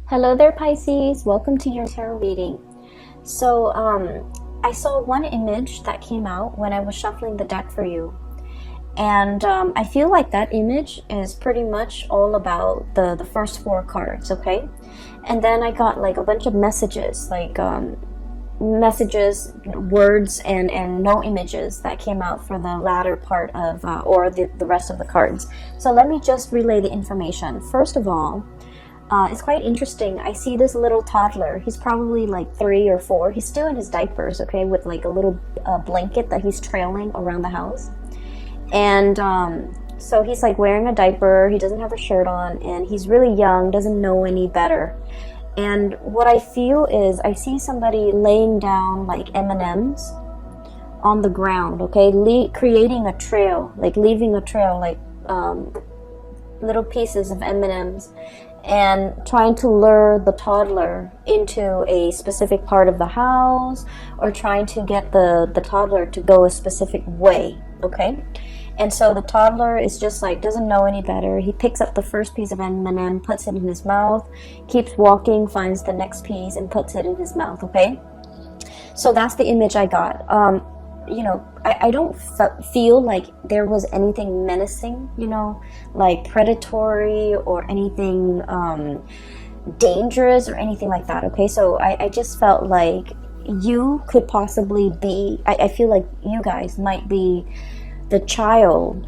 Hello there, Pisces. Welcome to your tarot reading. So, I saw one image that came out when I was shuffling the deck for you. And I feel like that image is pretty much all about the first four cards, okay? And then I got like a bunch of messages, like messages, words, and no images that came out for the latter part of, or the rest of the cards. So let me just relay the information. First of all, it's quite interesting. I see this little toddler. He's probably like 3 or 4. He's still in his diapers, okay, with like a little blanket that he's trailing around the house. And so he's like wearing a diaper. He doesn't have a shirt on, and he's really young, doesn't know any better. And what I feel is I see somebody laying down like M&Ms on the ground, okay, creating a trail, like leaving a trail, like little pieces of M&Ms, and trying to lure the toddler into a specific part of the house, or trying to get the toddler to go a specific way, okay? And so the toddler is just like, doesn't know any better. He picks up the first piece of M&M, puts it in his mouth, keeps walking, finds the next piece, and puts it in his mouth, okay? So that's the image I got. You know, I don't feel like there was anything menacing, you know, like predatory or anything dangerous or anything like that, okay? So I just felt like you could possibly be, I feel like you guys might be the child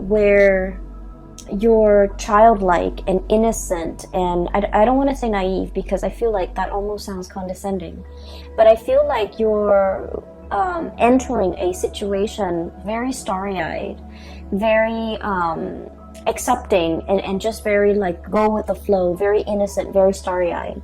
where you're childlike and innocent, and I don't want to say naive because I feel like that almost sounds condescending, but I feel like you're entering a situation very starry-eyed, very accepting, and just very like go with the flow, very innocent, very starry-eyed.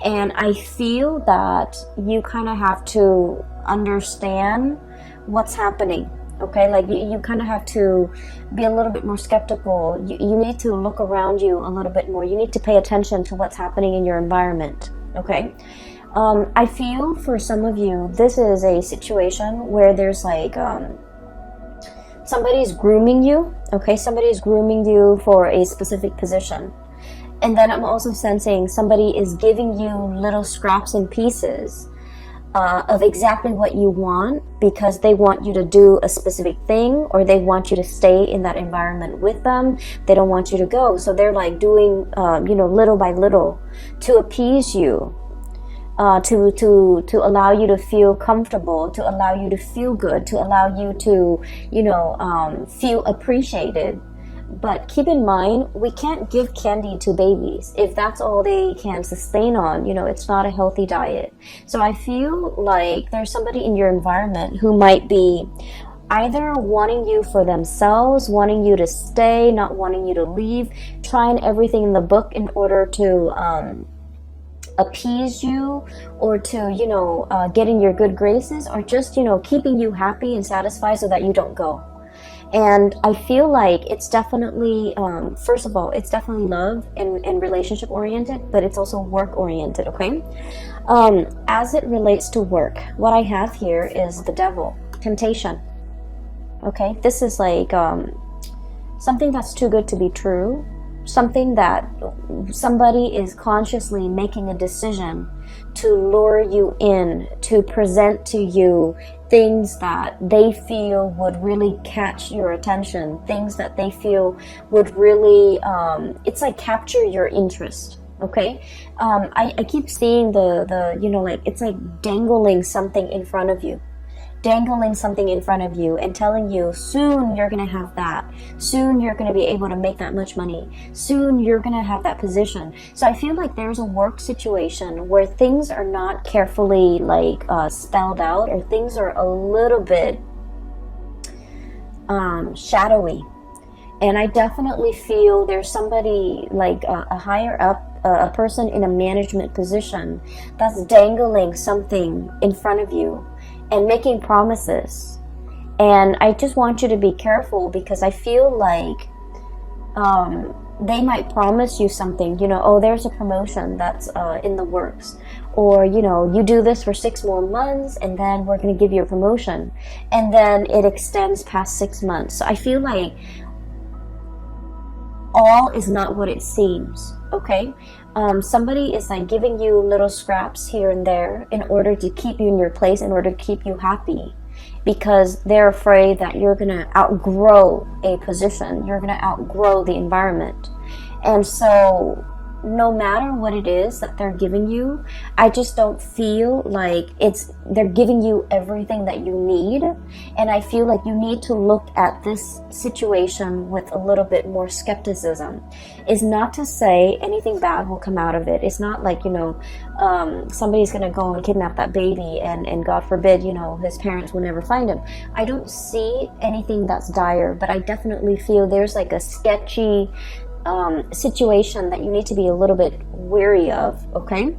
And I feel that you kind of have to understand what's happening, okay? Like you kind of have to be a little bit more skeptical. You need to look around you a little bit more. You need to pay attention to what's happening in your environment, okay? I feel for some of you, this is a situation where there's like somebody's grooming you, okay? Somebody's grooming you for a specific position. And then I'm also sensing somebody is giving you little scraps and pieces of exactly what you want, because they want you to do a specific thing, or they want you to stay in that environment with them. They don't want you to go. So they're like doing, you know, little by little to appease you. To allow you to feel comfortable, to allow you to feel good, to allow you to, you know, feel appreciated. But keep in mind, we can't give candy to babies if that's all they can sustain on. You know, it's not a healthy diet. So I feel like there's somebody in your environment who might be either wanting you for themselves, wanting you to stay, not wanting you to leave, trying everything in the book in order to appease you, or to, you know, get in your good graces, or just, you know, keeping you happy and satisfied so that you don't go. And I feel like it's definitely, first of all, it's definitely love and relationship oriented, but it's also work oriented, okay? As it relates to work, what I have here is the devil, temptation, okay? This is like something that's too good to be true. Something that somebody is consciously making a decision to lure you in, to present to you things that they feel would really catch your attention, things that they feel would really, it's like capture your interest, okay? I keep seeing the you know, like it's like dangling something in front of you. Dangling something in front of you and telling you, soon you're going to have that. Soon you're going to be able to make that much money. Soon you're going to have that position. So I feel like there's a work situation where things are not carefully like spelled out, or things are a little bit shadowy. And I definitely feel there's somebody like a higher up, a person in a management position that's dangling something in front of you and making promises. And I just want you to be careful, because I feel like they might promise you something, you know, oh, there's a promotion that's in the works, or, you know, you do this for 6 more months and then we're going to give you a promotion, and then it extends past 6 months. So I feel like all is not what it seems, okay? Somebody is like giving you little scraps here and there in order to keep you in your place, in order to keep you happy, because they're afraid that you're going to outgrow a position, you're going to outgrow the environment. And so no matter what it is that they're giving you, I just don't feel like they're giving you everything that you need. And I feel like you need to look at this situation with a little bit more skepticism. It's not to say anything bad will come out of it. It's not like, somebody's going to go and kidnap that baby and God forbid, his parents will never find him. I don't see anything that's dire, but I definitely feel there's like a sketchy situation that you need to be a little bit wary of, okay?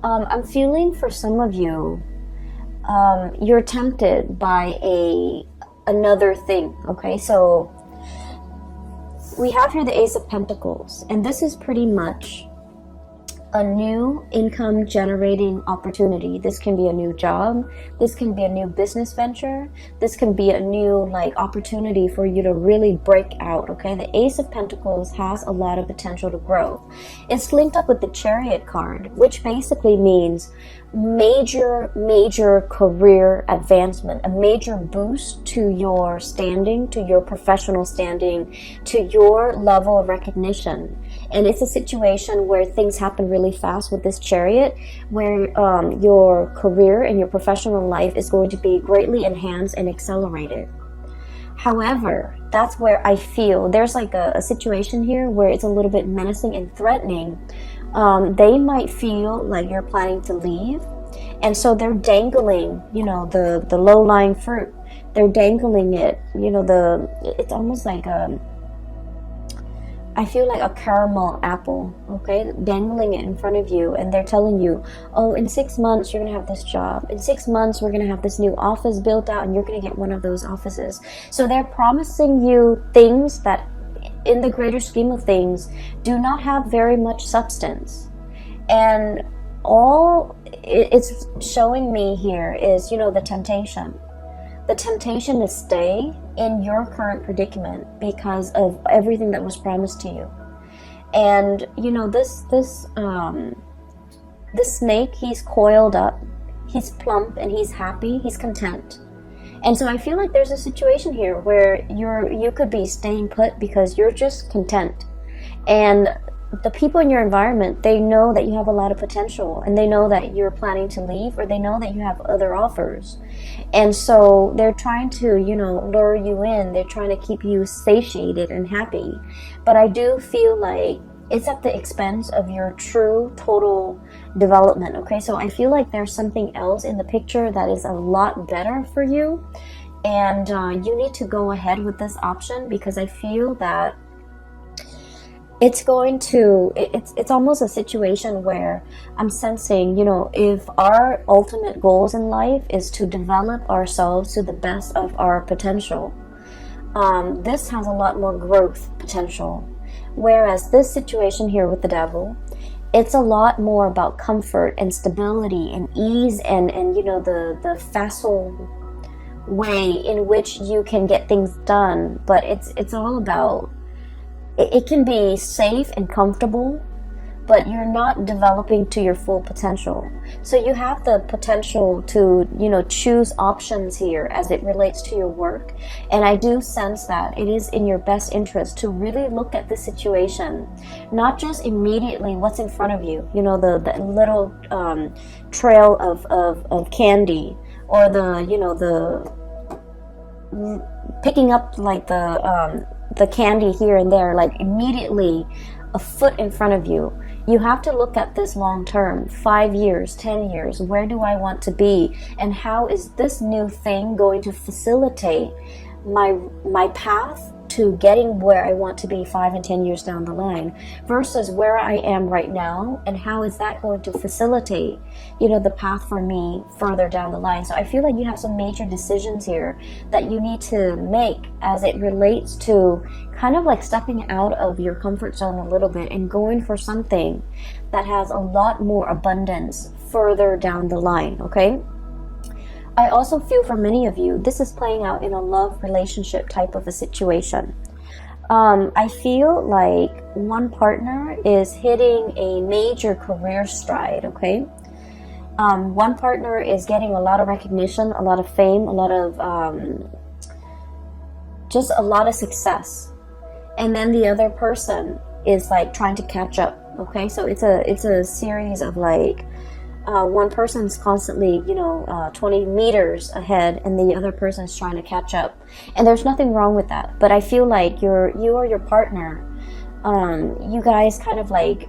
I'm feeling for some of you, you're tempted by another thing, okay? So we have here the Ace of Pentacles, and this is pretty much a new income generating opportunity. This can be a new job, this can be a new business venture, this can be a new opportunity for you to really break out, okay? The Ace of Pentacles has a lot of potential to grow. It's linked up with the Chariot card, which basically means major career advancement, a major boost to your standing, to your professional standing, to your level of recognition. And it's a situation where things happen really fast with this Chariot, where your career and your professional life is going to be greatly enhanced and accelerated. However, that's where I feel there's like a situation here where it's a little bit menacing and threatening. They might feel like you're planning to leave, and so they're dangling, the low-lying fruit. They're dangling it, it's almost like I feel like a caramel apple, okay, dangling it in front of you, and they're telling you, oh, in 6 months you're gonna have this job, in 6 months we're gonna have this new office built out and you're gonna get one of those offices. So they're promising you things that in the greater scheme of things do not have very much substance. And all it's showing me here is, the temptation. The temptation to stay in your current predicament because of everything that was promised to you. And this snake, he's coiled up, he's plump, and he's happy, he's content. And so I feel like there's a situation here where you could be staying put because you're just content. And the people in your environment, they know that you have a lot of potential, and they know that you're planning to leave, or they know that you have other offers. And so they're trying to, lure you in. They're trying to keep you satiated and happy. But I do feel like it's at the expense of your true, total development, okay? So I feel like there's something else in the picture that is a lot better for you. And you need to go ahead with this option, because I feel that it's almost a situation where I'm sensing, if our ultimate goals in life is to develop ourselves to the best of our potential, this has a lot more growth potential. Whereas this situation here with the Devil, it's a lot more about comfort and stability and ease and the facile way in which you can get things done. But it's all about, it can be safe and comfortable, but you're not developing to your full potential. So you have the potential to, choose options here as it relates to your work. And I do sense that it is in your best interest to really look at the situation, not just immediately what's in front of you, the little trail of candy, or the picking up like the candy here and there, like immediately a foot in front of you. You have to look at this long term, 5 years, 10 years. Where do I want to be? And how is this new thing going to facilitate my path to getting where I want to be 5 and 10 years down the line, versus where I am right now, and how is that going to facilitate, the path for me further down the line. So I feel like you have some major decisions here that you need to make as it relates to kind of like stepping out of your comfort zone a little bit and going for something that has a lot more abundance further down the line, okay? I also feel for many of you, this is playing out in a love relationship type of a situation. I feel like one partner is hitting a major career stride, okay? One partner is getting a lot of recognition, a lot of fame, a lot of, just a lot of success. And then the other person is like trying to catch up, okay? So it's a series of like, one person's constantly, 20 meters ahead, and the other person is trying to catch up. And there's nothing wrong with that. But I feel like you or your partner, you guys kind of like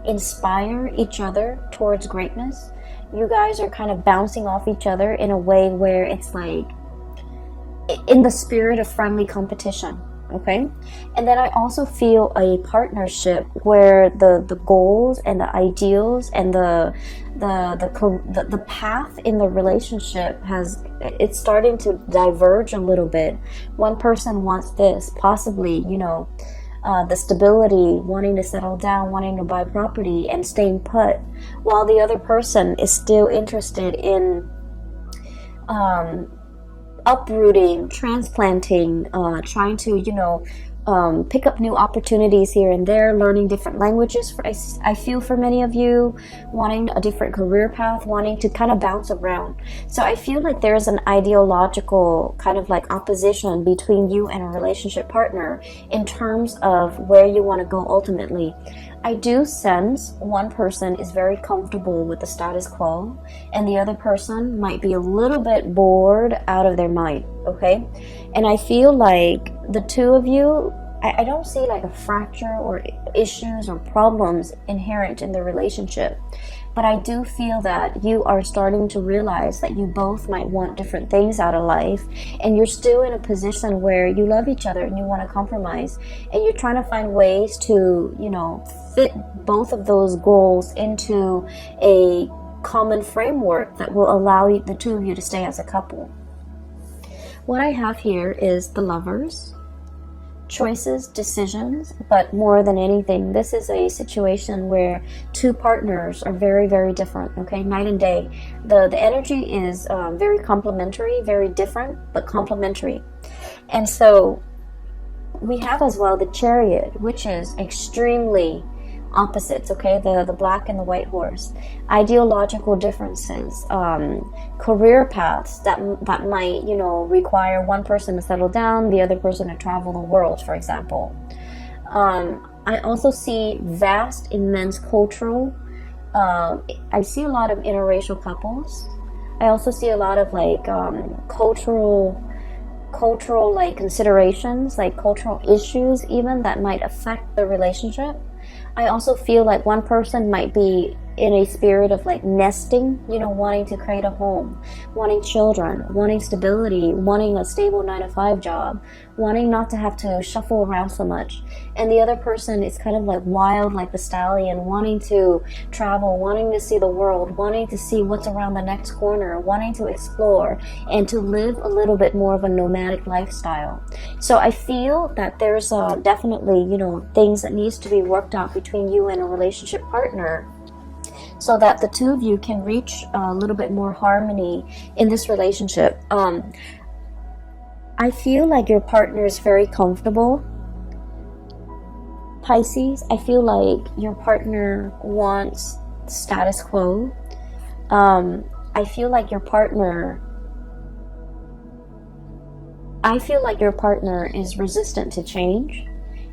inspire each other towards greatness. You guys are kind of bouncing off each other in a way where it's like in the spirit of friendly competition. Okay, and then I also feel a partnership where the goals and the ideals and the path in the relationship it's starting to diverge a little bit. One person wants this, possibly, the stability, wanting to settle down, wanting to buy property and staying put, while the other person is still interested in uprooting, transplanting, trying to, pick up new opportunities here and there, learning different languages. I feel for many of you, wanting a different career path, wanting to kind of bounce around. So I feel like there's an ideological kind of like opposition between you and a relationship partner in terms of where you want to go ultimately. I do sense one person is very comfortable with the status quo, and the other person might be a little bit bored out of their mind, okay? And I feel like the two of you, I don't see like a fracture or issues or problems inherent in the relationship. But I do feel that you are starting to realize that you both might want different things out of life, and you're still in a position where you love each other and you want to compromise, and you're trying to find ways to, fit both of those goals into a common framework that will allow the two of you to stay as a couple. What I have here is the Lovers. Choices, decisions, but more than anything, this is a situation where two partners are very, very different, okay? Night and day. The energy is very complementary, very different, but complementary. And so we have as well the Chariot, which is extremely opposites, okay? The black and the white horse. Ideological differences, career paths that might, require one person to settle down, the other person to travel the world, for example. I also see vast, immense cultural, I see a lot of interracial couples. I also see a lot of like cultural like considerations, like cultural issues even that might affect the relationship. I also feel like one person might be in a spirit of like nesting, wanting to create a home, wanting children, wanting stability, wanting a stable 9-to-5 job, wanting not to have to shuffle around so much. And the other person is kind of like wild, like the stallion, wanting to travel, wanting to see the world, wanting to see what's around the next corner, wanting to explore and to live a little bit more of a nomadic lifestyle. So I feel that there's definitely, things that needs to be worked out between you and a relationship partner, so that the two of you can reach a little bit more harmony in this relationship. I feel like your partner is very comfortable. Pisces, I feel like your partner wants status quo. I feel like your partner is resistant to change.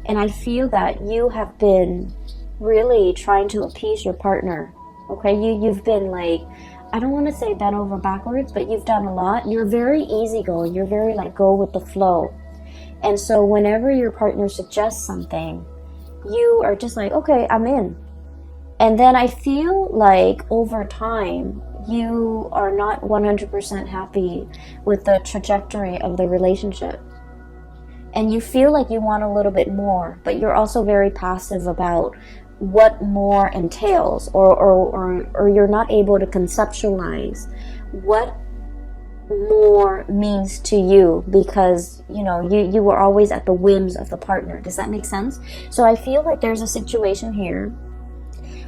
And I feel that you have been really trying to appease your partner. Okay, you've been like, I don't want to say bent over backwards, but you've done a lot. You're very easygoing. You're very like go with the flow. And so whenever your partner suggests something, you are just like, okay, I'm in. And then I feel like over time, you are not 100% happy with the trajectory of the relationship. And you feel like you want a little bit more, but you're also very passive about what more entails, or you're not able to conceptualize what more means to you, because you were always at the whims of the partner. Does that make sense? So I feel like there's a situation here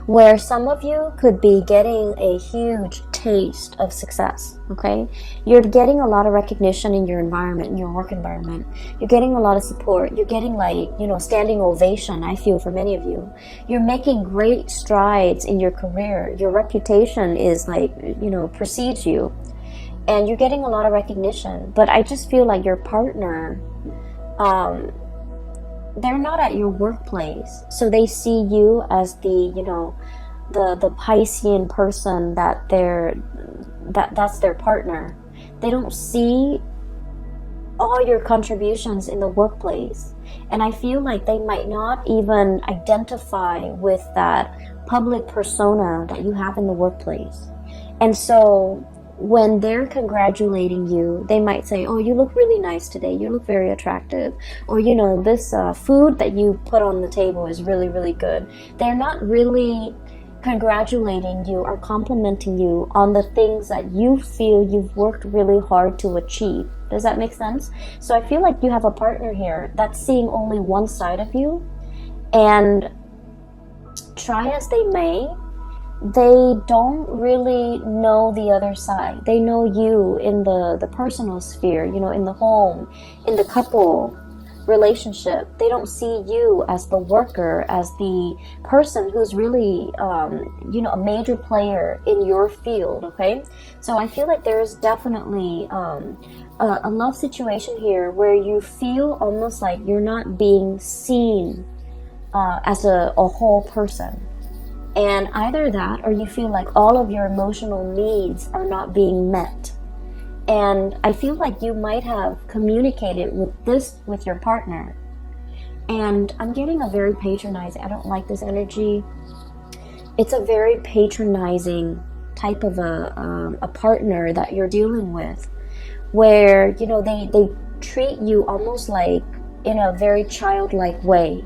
where some of you could be getting a huge taste of success, okay? You're getting a lot of recognition in your environment, in your work environment. You're getting a lot of support. You're getting like, you know, standing ovation, I feel, for many of you. You're making great strides in your career. Your reputation is like, you know, precedes you. And you're getting a lot of recognition. But I just feel like your partner, they're not at your workplace. So they see you as the, you know, the Piscean person that's their partner. They don't see all your contributions in the workplace. And I feel like they might not even identify with that public persona that you have in the workplace. And so when they're congratulating you, they might say, oh, you look really nice today. You look very attractive. Or, you know, this food that you put on the table is really, really good. They're not really congratulating you or complimenting you on the things that you feel you've worked really hard to achieve. Does that make sense? So I feel like you have a partner here that's seeing only one side of you, and try as they may, they don't really know the other side. They know you in the personal sphere, you know, in the home, in the couple relationship. They don't see you as the worker, as the person who's really, you know, a major player in your field, okay? So I feel like there's definitely a love situation here where you feel almost like you're not being seen as a whole person. And either that, or you feel like all of your emotional needs are not being met. And I feel like you might have communicated with your partner. And I'm getting a very patronizing, I don't like this energy. It's a very patronizing type of a partner that you're dealing with, where, you know, they treat you almost like in a very childlike way,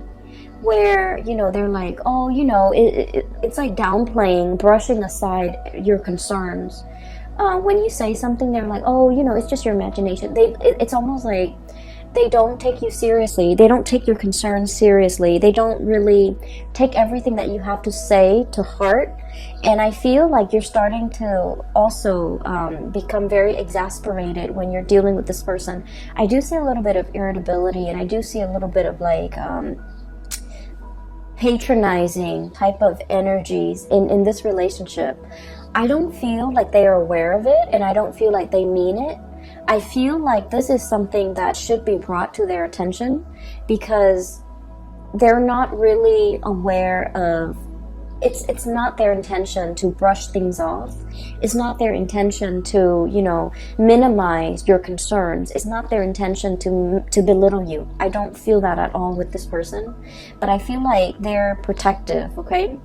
where, you know, they're like, oh, you know, it's like downplaying, brushing aside your concerns. When you say something, they're like, oh, you know, it's just your imagination. It's almost like they don't take you seriously. They don't take your concerns seriously. They don't really take everything that you have to say to heart. And I feel like you're starting to also become very exasperated when you're dealing with this person. I do see a little bit of irritability, and I do see a little bit of like patronizing type of energies in this relationship. I don't feel like they are aware of it, and I don't feel like they mean it. I feel like this is something that should be brought to their attention, because they're not really aware of it's not their intention to brush things off. It's not their intention to, you know, minimize your concerns. It's not their intention to belittle you. I don't feel that at all with this person, but I feel like they're protective, okay?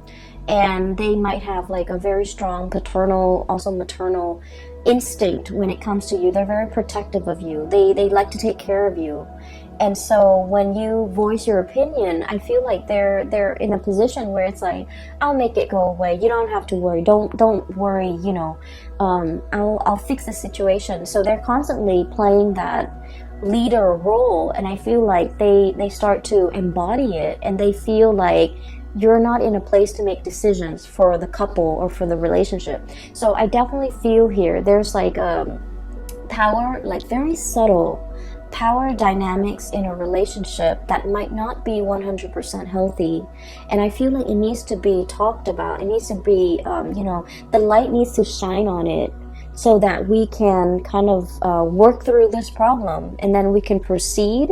And they might have like a very strong paternal, also maternal instinct when it comes to you. They're very protective of you. They like to take care of you. And so when you voice your opinion, I feel like they're in a position where it's like, I'll make it go away. You don't have to worry. Don't worry, you know. I'll fix the situation. So they're constantly playing that leader role, and I feel like they start to embody it, and they feel like you're not in a place to make decisions for the couple or for the relationship. So I definitely feel here there's like a power, like very subtle power dynamics in a relationship that might not be 100% healthy. And I feel like it needs to be talked about. It needs to be, you know, the light needs to shine on it, so that we can kind of work through this problem, and then we can proceed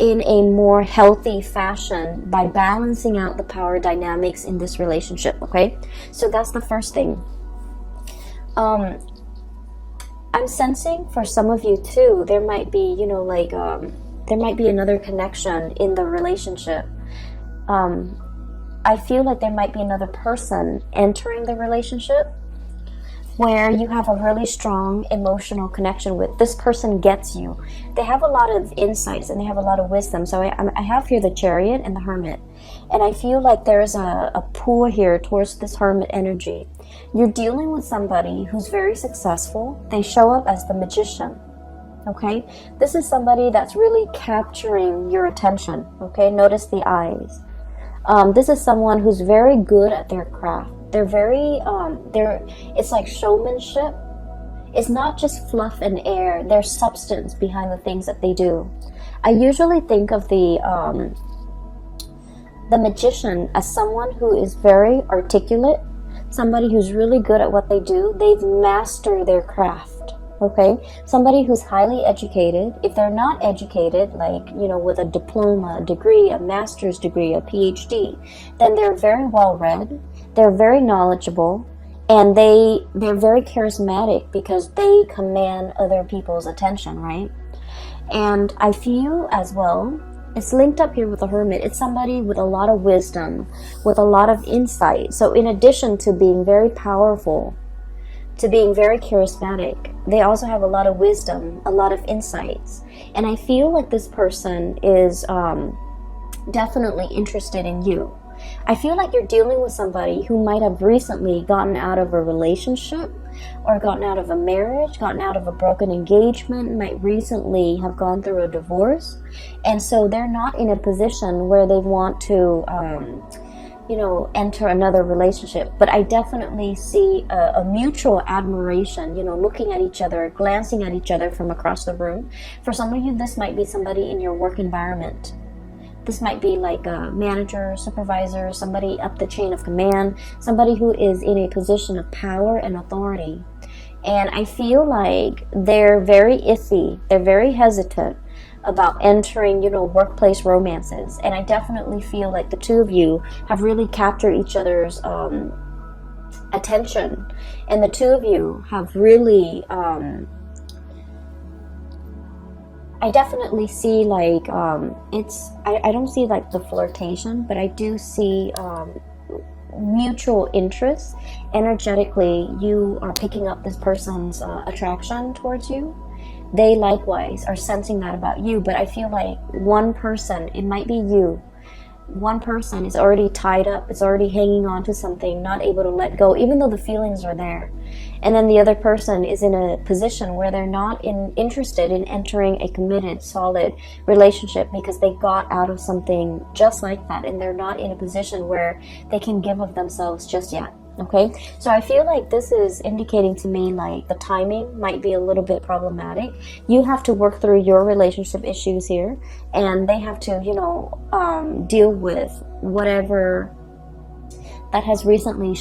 in a more healthy fashion by balancing out the power dynamics in this relationship, okay? So that's the first thing. I'm sensing for some of you too, there might be, you know, like, there might be another connection in the relationship. I feel like there might be another person entering the relationship where you have a really strong emotional connection with. This person gets you. They have a lot of insights and they have a lot of wisdom. So I have here the Chariot and the Hermit. And I feel like there's a pull here towards this Hermit energy. You're dealing with somebody who's very successful. They show up as the Magician. Okay? This is somebody that's really capturing your attention. Okay? Notice the eyes. This is someone who's very good at their craft. They're very, it's like showmanship. It's not just fluff and air. There's substance behind the things that they do. I usually think of the magician as someone who is very articulate, somebody who's really good at what they do. They've mastered their craft, okay? Somebody who's highly educated. If they're not educated, like, you know, with a diploma, a degree, a master's degree, a PhD, then they're very well read, they're very knowledgeable, and they're very charismatic because they command other people's attention, right? And I feel as well, it's linked up here with the Hermit. It's somebody with a lot of wisdom, with a lot of insight. So in addition to being very powerful, to being very charismatic, they also have a lot of wisdom, a lot of insights. And I feel like this person is definitely interested in you. I feel like you're dealing with somebody who might have recently gotten out of a relationship or gotten out of a marriage, gotten out of a broken engagement, might recently have gone through a divorce. And so they're not in a position where they want to, you know, enter another relationship. But I definitely see a mutual admiration, you know, looking at each other, glancing at each other from across the room. For some of you, this might be somebody in your work environment. This might be like a manager, supervisor, somebody up the chain of command, somebody who is in a position of power and authority. And I feel like they're very iffy. They're very hesitant about entering, you know, workplace romances. And I definitely feel like the two of you have really captured each other's attention. And the two of you have really... I definitely see like I don't see like the flirtation, but I do see mutual interest. Energetically, you are picking up this person's attraction towards you. They likewise are sensing that about you, but I feel like one person, it might be you, one person is already tied up, it's already hanging on to something, not able to let go, even though the feelings are there. And then the other person is in a position where they're not interested in entering a committed, solid relationship because they got out of something just like that, and they're not in a position where they can give of themselves just yet. Okay, so I feel like this is indicating to me like the timing might be a little bit problematic. You have to work through your relationship issues here, and they have to, you know, deal with whatever that has recently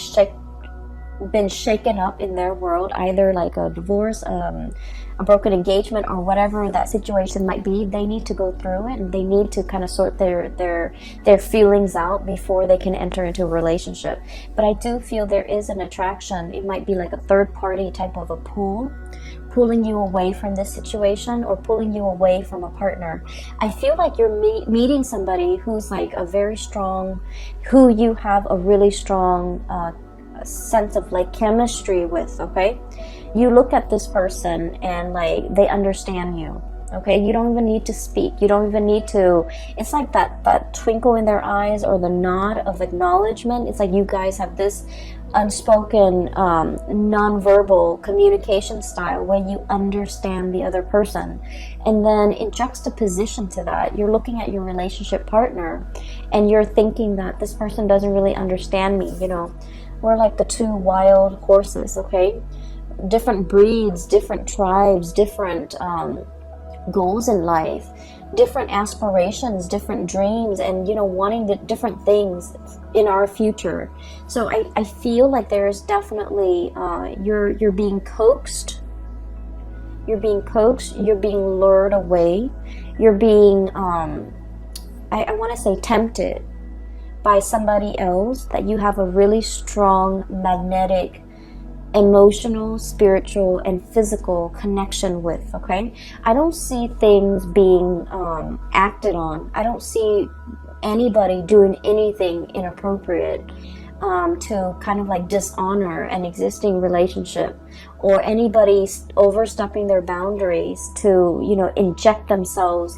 been shaken up in their world, either like a divorce, a broken engagement, or whatever that situation might be. They need to go through it, and they need to kind of sort their feelings out before they can enter into a relationship. But I do feel there is an attraction. It might be like a third party type of a pull, pulling you away from this situation or pulling you away from a partner. I feel like you're meeting somebody who's like a very strong, who you have a really strong sense of like chemistry with. Okay, you look at this person and like they understand you. Okay, you don't even need to speak, you don't even need to, it's like that twinkle in their eyes or the nod of acknowledgement. It's like you guys have this unspoken non-verbal communication style where you understand the other person. And then in juxtaposition to that, you're looking at your relationship partner and you're thinking that this person doesn't really understand me. You know, we're like the two wild horses. Okay, different breeds, different tribes, different goals in life, different aspirations, different dreams, and, you know, wanting the different things in our future. So I feel like there's definitely you're being coaxed, you're being lured away, you're being I want to say tempted by somebody else that you have a really strong magnetic, emotional, spiritual, and physical connection with. Okay, I don't see things being acted on. I don't see anybody doing anything inappropriate to kind of like dishonor an existing relationship, or anybody overstepping their boundaries to, you know, inject themselves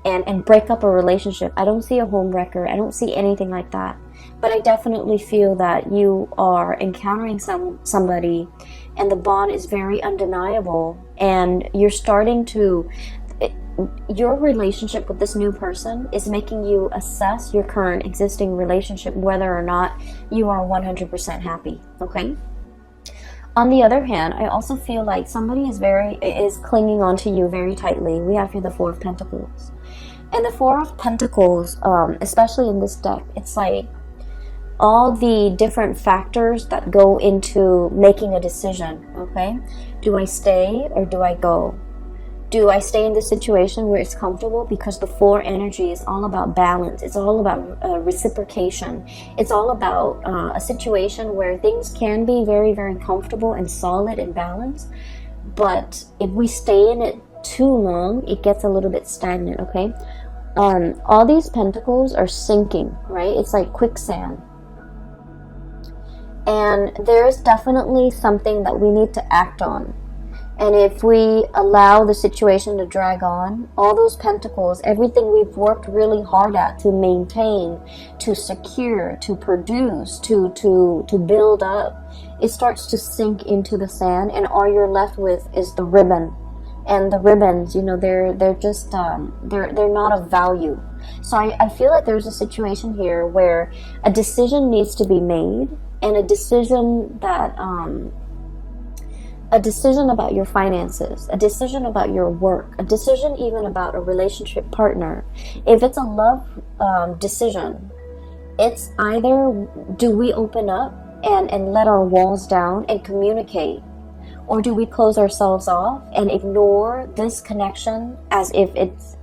and break up a relationship. I don't see a home wrecker. I don't see anything like that. But I definitely feel that you are encountering somebody and the bond is very undeniable, and you're starting to, your relationship with this new person is making you assess your current existing relationship, whether or not you are 100% happy, okay? On the other hand, I also feel like somebody is clinging on to you very tightly. We have here the Four of Pentacles. And the Four of Pentacles, especially in this deck, it's like all the different factors that go into making a decision, okay? Do I stay or do I go? Do I stay in this situation where it's comfortable? Because the Four energy is all about balance. It's all about reciprocation. It's all about a situation where things can be very, very comfortable and solid and balanced. But if we stay in it too long, it gets a little bit stagnant, okay? All these pentacles are sinking, right? It's like quicksand. And there's definitely something that we need to act on. And if we allow the situation to drag on, all those pentacles, everything we've worked really hard at to maintain, to secure, to produce, to build up, it starts to sink into the sand, and all you're left with is the ribbon. And the ribbons, you know, they're just they're not of value. So I feel like there's a situation here where a decision needs to be made, and a decision that a decision about your finances, a decision about your work, a decision even about a relationship partner. If it's a love decision, it's either do we open up and let our walls down and communicate, or do we close ourselves off and ignore this connection as if it's,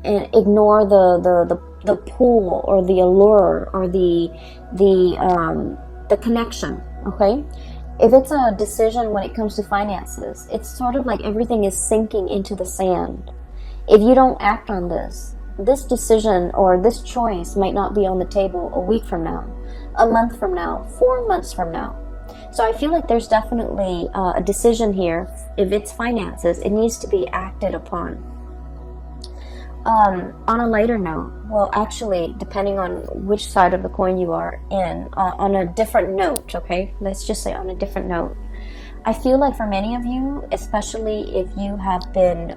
and ignore the pull or the allure or the connection, okay? If it's a decision when it comes to finances, it's sort of like everything is sinking into the sand. If you don't act on this decision or this choice might not be on the table a week from now, a month from now, 4 months from now. So I feel like there's definitely a decision here. If it's finances, it needs to be acted upon. On a lighter note, well, actually, depending on which side of the coin you are in, on a different note, okay? Let's just say on a different note. I feel like for many of you, especially if you have been,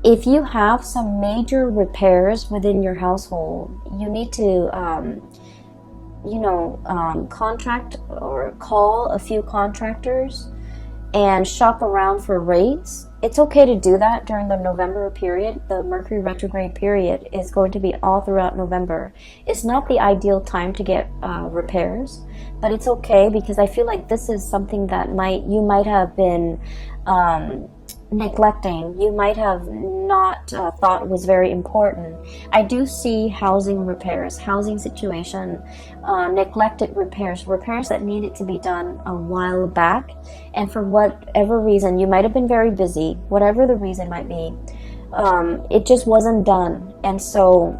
if you have some major repairs within your household, you need to, contract or call a few contractors and shop around for rates. It's okay to do that during the November period. The Mercury retrograde period is going to be all throughout November. It's not the ideal time to get repairs, but it's okay because I feel like this is something that you might have been neglecting. You might have not thought was very important. I do see housing repairs, housing situation, neglected repairs that needed to be done a while back, and for whatever reason, you might have been very busy, whatever the reason might be, it just wasn't done. And so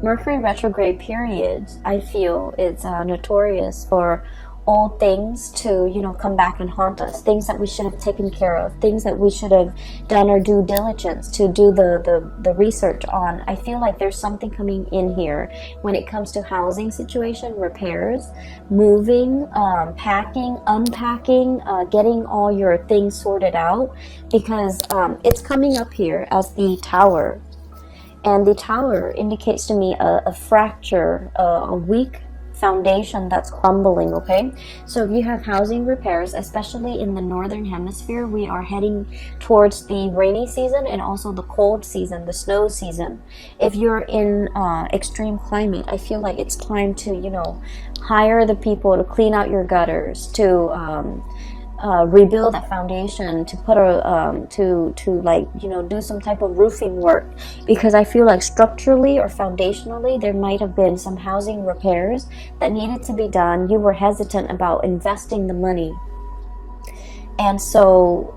Mercury retrograde periods, I feel, is notorious for old things to, come back and haunt us, things that we should have taken care of, things that we should have done our due diligence to do the research on. I feel like there's something coming in here when it comes to housing situation, repairs, moving, packing, unpacking, getting all your things sorted out, because it's coming up here as the Tower, and the Tower indicates to me a fracture, a weak foundation that's crumbling, okay? So if you have housing repairs, especially in the northern hemisphere, we are heading towards the rainy season and also the cold season, the snow season. If you're in extreme climate, I feel like it's time to, hire the people to clean out your gutters, to rebuild that foundation, to put do some type of roofing work, because I feel like structurally or foundationally there might have been some housing repairs that needed to be done. You were hesitant about investing the money, and so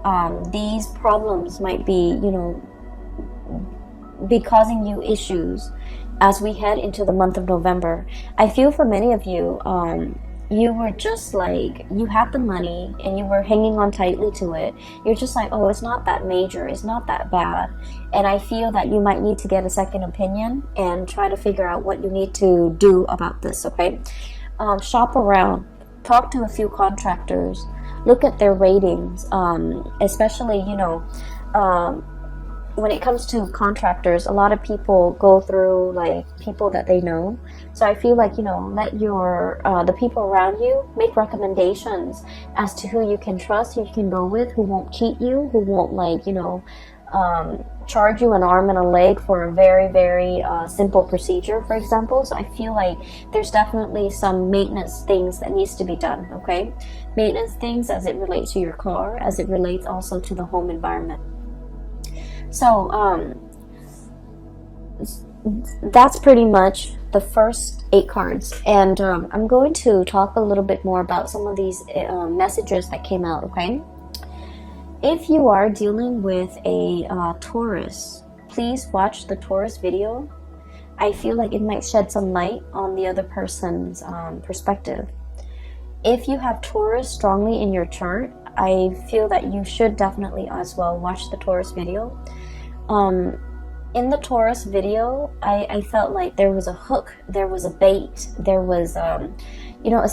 these problems might be causing you issues as we head into the month of November. I feel for many of you, you were just like, you had the money and you were hanging on tightly to it. You're just like, oh, it's not that major, it's not that bad. And I feel that you might need to get a second opinion and try to figure out what you need to do about this, okay? Shop around, talk to a few contractors, look at their ratings, especially, when it comes to contractors, a lot of people go through like people that they know. So I feel like, you know, let your the people around you make recommendations as to who you can trust, who you can go with, who won't cheat you, who won't, like, you know, charge you an arm and a leg for a very, very simple procedure, for example. So I feel like there's definitely some maintenance things that needs to be done, okay? Maintenance things as it relates to your car, as it relates also to the home environment. So that's pretty much the first 8 cards, and I'm going to talk a little bit more about some of these messages that came out, okay? If you are dealing with a Taurus, please watch the Taurus video. I feel like it might shed some light on the other person's perspective. If you have Taurus strongly in your chart, I feel that you should definitely as well watch the Taurus video. In the Taurus video, I felt like there was a hook, there was a bait, there was, you know, a